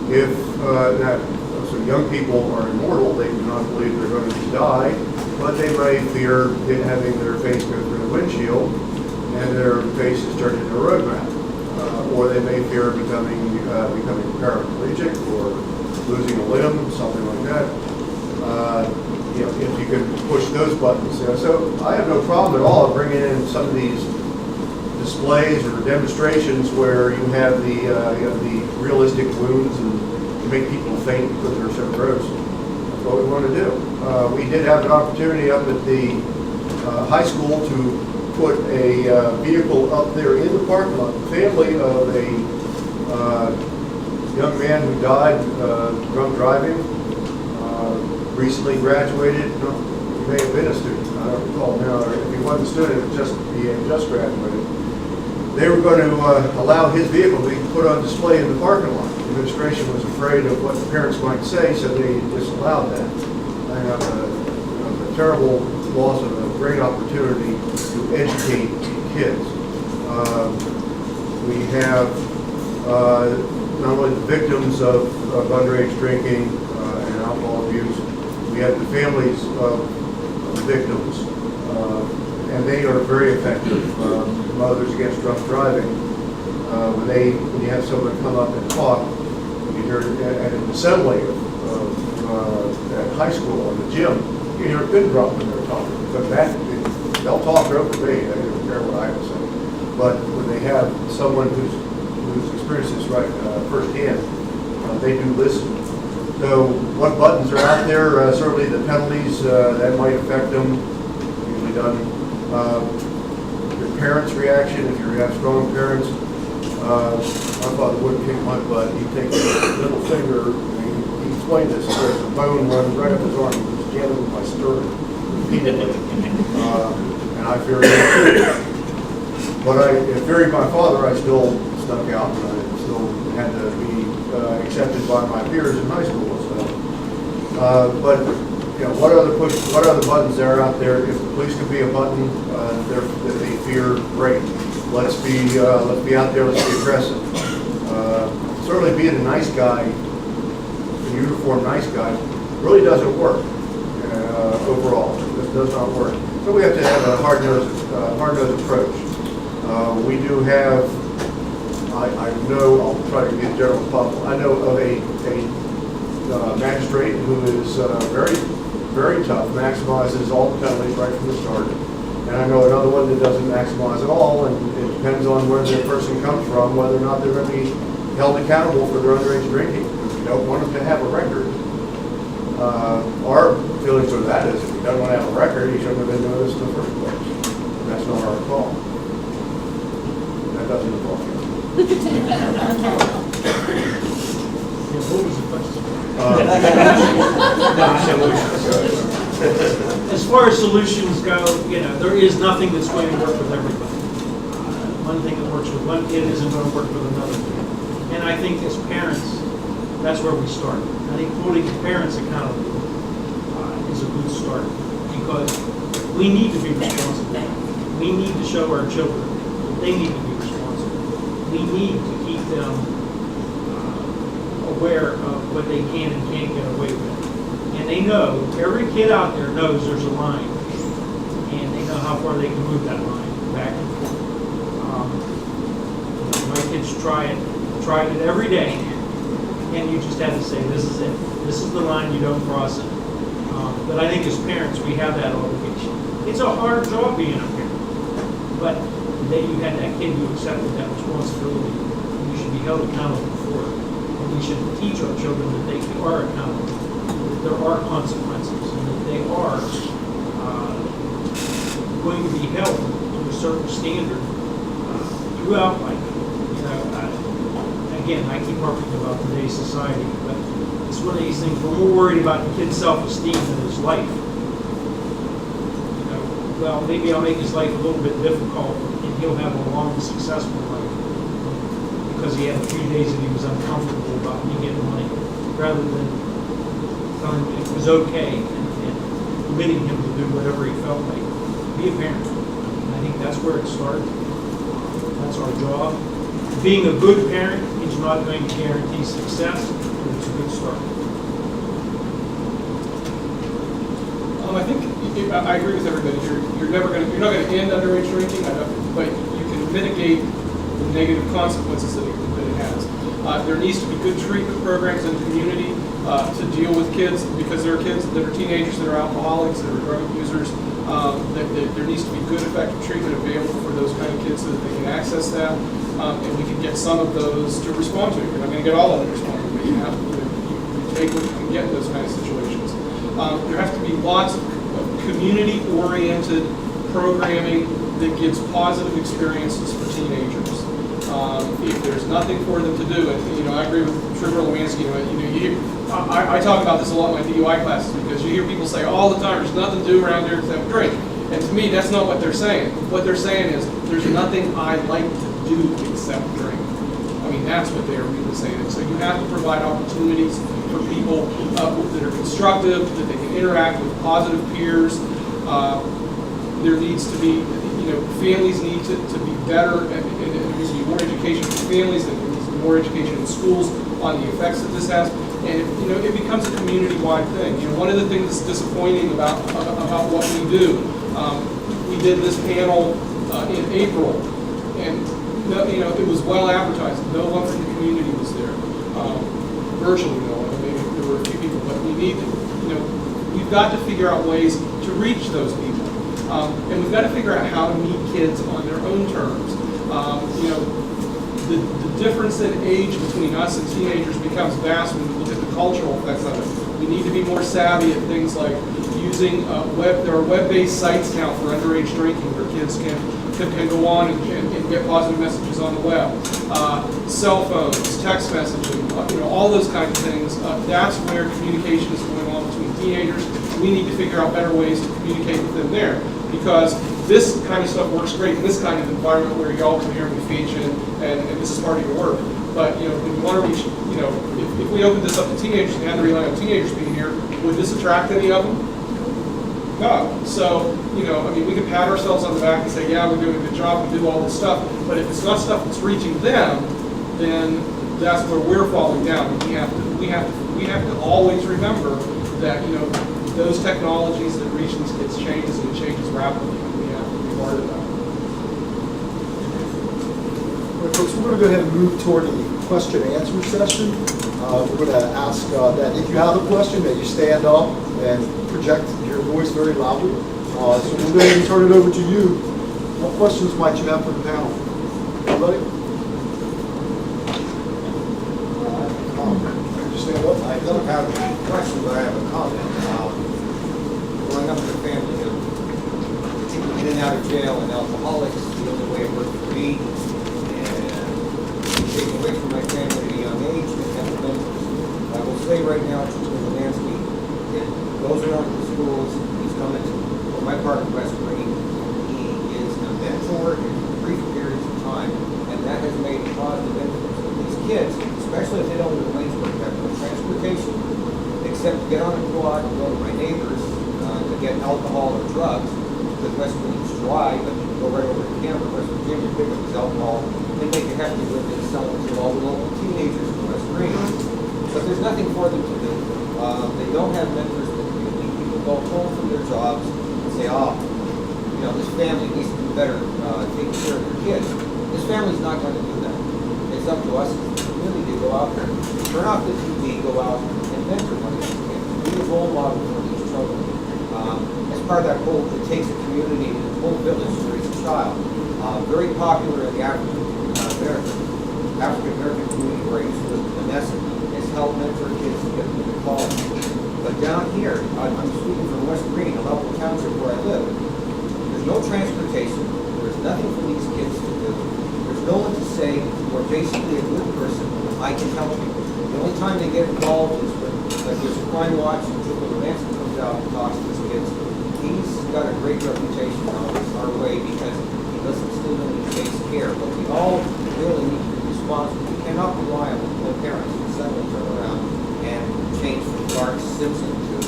If so young people are immortal, they do not believe they're going to die, but they may fear having their face go through the windshield and their face is turned into a road map. Or they may fear becoming paraplegic or losing a limb, something like that. If you can push those buttons. So I have no problem at all bringing in some of these displays or demonstrations where you have the realistic wounds and you make people faint because they're so gross. That's what we want to do. We did have an opportunity up at the high school to put a vehicle up there in the parking lot. The family of a young man who died drunk driving, recently graduated. No, he may have been a student. I don't recall now. Or if he wasn't a student, he had just graduated. They were going to allow his vehicle to be put on display in the parking lot. The administration was afraid of what the parents might say, so they disallowed that. I have a terrible loss of a great opportunity to educate kids. We have not only the victims of underage drinking and alcohol abuse, we have the families of victims, and they are very effective. Mothers Against Drunk Driving, when you have someone come up and talk, you hear at an assembly at high school in the gym, you hear a pin drop when they're talking. But they'll talk over me. They don't care what I have to say. But when they have someone who's experienced this right firsthand, they do listen. So what buttons are out there? Certainly the penalties that might affect them. Usually done. Your parents' reaction, if you have strong parents. My father wouldn't kick my butt. He'd take a little finger. He explained this. There's a bone runs right up his arm. He just jammed it with my sternum repeatedly. And I feared him. But fearing my father, I still snuck out, and I still had to be accepted by my peers in high school. So, but what other buttons there are out there? If the police could be a button that they fear, great. Let's be out there. Let's be aggressive. Certainly, being a nice guy, a uniformed nice guy, really doesn't work overall. This does not work. So we have to have a hard-nosed approach. We do have. I know. I'll try to be as general as possible. I know of a magistrate who is very, very tough, maximizes all the penalties right from the start. And I know another one that doesn't maximize at all, and it depends on where the person comes from, whether or not they're going to be held accountable for their underage drinking. We don't want them to have a record. Our feelings of that is if he doesn't want to have a record, he shouldn't have been doing this in the first place. That's not our call. That doesn't involve you. What was the question? As far as solutions go, there is nothing that's going to work with everybody. One thing that works with one kid isn't going to work with another kid. And I think as parents, that's where we start. I think holding parents accountable is a good start because we need to be responsible. We need to show our children that they need to be responsible. We need to keep them aware of what they can and can't get away with. And they know, every kid out there knows there's a line. And they know how far they can move that line back and forth. My kids tried it every day. And you just have to say, this is it. This is the line, you don't cross it. But I think as parents, we have that obligation. It's a hard job being a parent. But the day you had that kid, you accepted that responsibility. And you should be held accountable for it. And we should teach our children that they are accountable, that there are consequences, and that they are going to be held to a certain standard throughout life. Again, I keep harping about today's society, but it's one of these things. We're more worried about the kid's self-esteem than his life. Well, maybe I'll make his life a little bit difficult, and he'll have a long, successful life because he had a few days that he was uncomfortable about me getting money, rather than telling him it was okay and permitting him to do whatever he felt like. Be a parent. And I think that's where it starts. That's our job. Being a good parent is not going to guarantee success, it's a good start. I think I agree with everybody. You're not going to end underage drinking, but you can mitigate the negative consequences that it has. There needs to be good treatment programs in the community to deal with kids, because there are kids that are teenagers that are alcoholics, that are drug abusers. There needs to be good, effective treatment available for those kind of kids so that they can access that, and we can get some of those to respond to it. You're not going to get all of them to respond to it, but you take what you can get in those kind of situations. There has to be lots of community-oriented programming that gives positive experiences for teenagers. If there's nothing for them to do, and I agree with Trooper Lemanski. I talk about this a lot in my DUI classes, because you hear people say all the time, "There's nothing to do around here except drink." And to me, that's not what they're saying. What they're saying is, "There's nothing I like to do except drink." I mean, that's what they're really saying. And so you have to provide opportunities for people that are constructive, that they can interact with positive peers. There needs to be, families need to be better, and there needs to be more education for families, and there needs to be more education in schools on the effects that this has. And it becomes a community-wide thing. One of the things that's disappointing about what we do, we did this panel in April, and it was well advertised. No one from the community was there. Virtually no one. Maybe there were a few people, but we need to, we've got to figure out ways to reach those people. And we've got to figure out how to meet kids on their own terms. The difference in age between us and teenagers becomes vast when we look at the cultural effects of it. We need to be more savvy at things like using there are web-based sites now for underage drinking where kids can go on and get positive messages on the web. Cell phones, text messaging, all those kinds of things. That's where communication is going on between teenagers. We need to figure out better ways to communicate with them there, because this kind of stuff works great in this kind of environment where you all come here and we feed you, and this is part of your work. But when you want to reach, if we open this up to teenagers and had to rely on teenagers being here, would this attract any of them? No. So, we can pat ourselves on the back and say, yeah, we're doing a good job, we do all this stuff, but if it's not stuff that's reaching them, then that's where we're falling down. We have to always remember that, those technologies that reach these kids changes, and it changes rapidly, and we have to be part of that. All right, folks, we're going to go ahead and move toward the question and answer session. We're going to ask that if you have a question, that you stand up and project your voice very loudly. So we'll go ahead and turn it over to you. What questions might you have for the panel? Anybody? Stand up. I don't have a question, but I have a comment. Growing up in a family of people in and out of jail and alcoholics, the only way it worked for me, and taken away from my family at a young age, and have been. I will say right now to the Lansky, that goes around to the schools, he's coming from my part of West Greene. He is a mentor in brief periods of time, and that has made a positive influence on these kids, especially if they don't live in Lanesburg, have no transportation, except to get on a quad and go to my neighbors to get alcohol or drugs, because West Greene's dry, but you can go right over to Cameron, West Virginia, pick up his alcohol, and make a hefty living and sell it to all the local teenagers in West Greene. But there's nothing for them to do. They don't have mentors in the community. People go home from their jobs and say, this family needs to do better taking care of their kids. This family's not going to do that. It's up to us as a community to go out there, turn off the TV, go out and mentor one of these kids, be a role model for these children. As part of that whole, it takes a community and a whole village to raise a child. Very popular in the African American community where I used to live in Vanessa, has helped mentor kids to get them to college. But down here, I'm speaking from West Greene, a level township where I live, there's no transportation, there's nothing for these kids to do. There's no one to say, you're basically a good person, I can help you. The only time they get involved is when there's a crime watch and Trooper Lemanski comes out and talks to these kids. He's got a great reputation on our way because he listens to them and he takes care. But we all really need to be responsible. We cannot rely on the parents to suddenly turn around and change from Bart Simpson to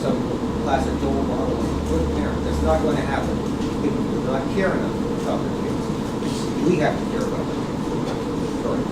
some classic role model of a good parent. That's not going to happen. People do not care enough about their kids. We have to care about them. Sorry.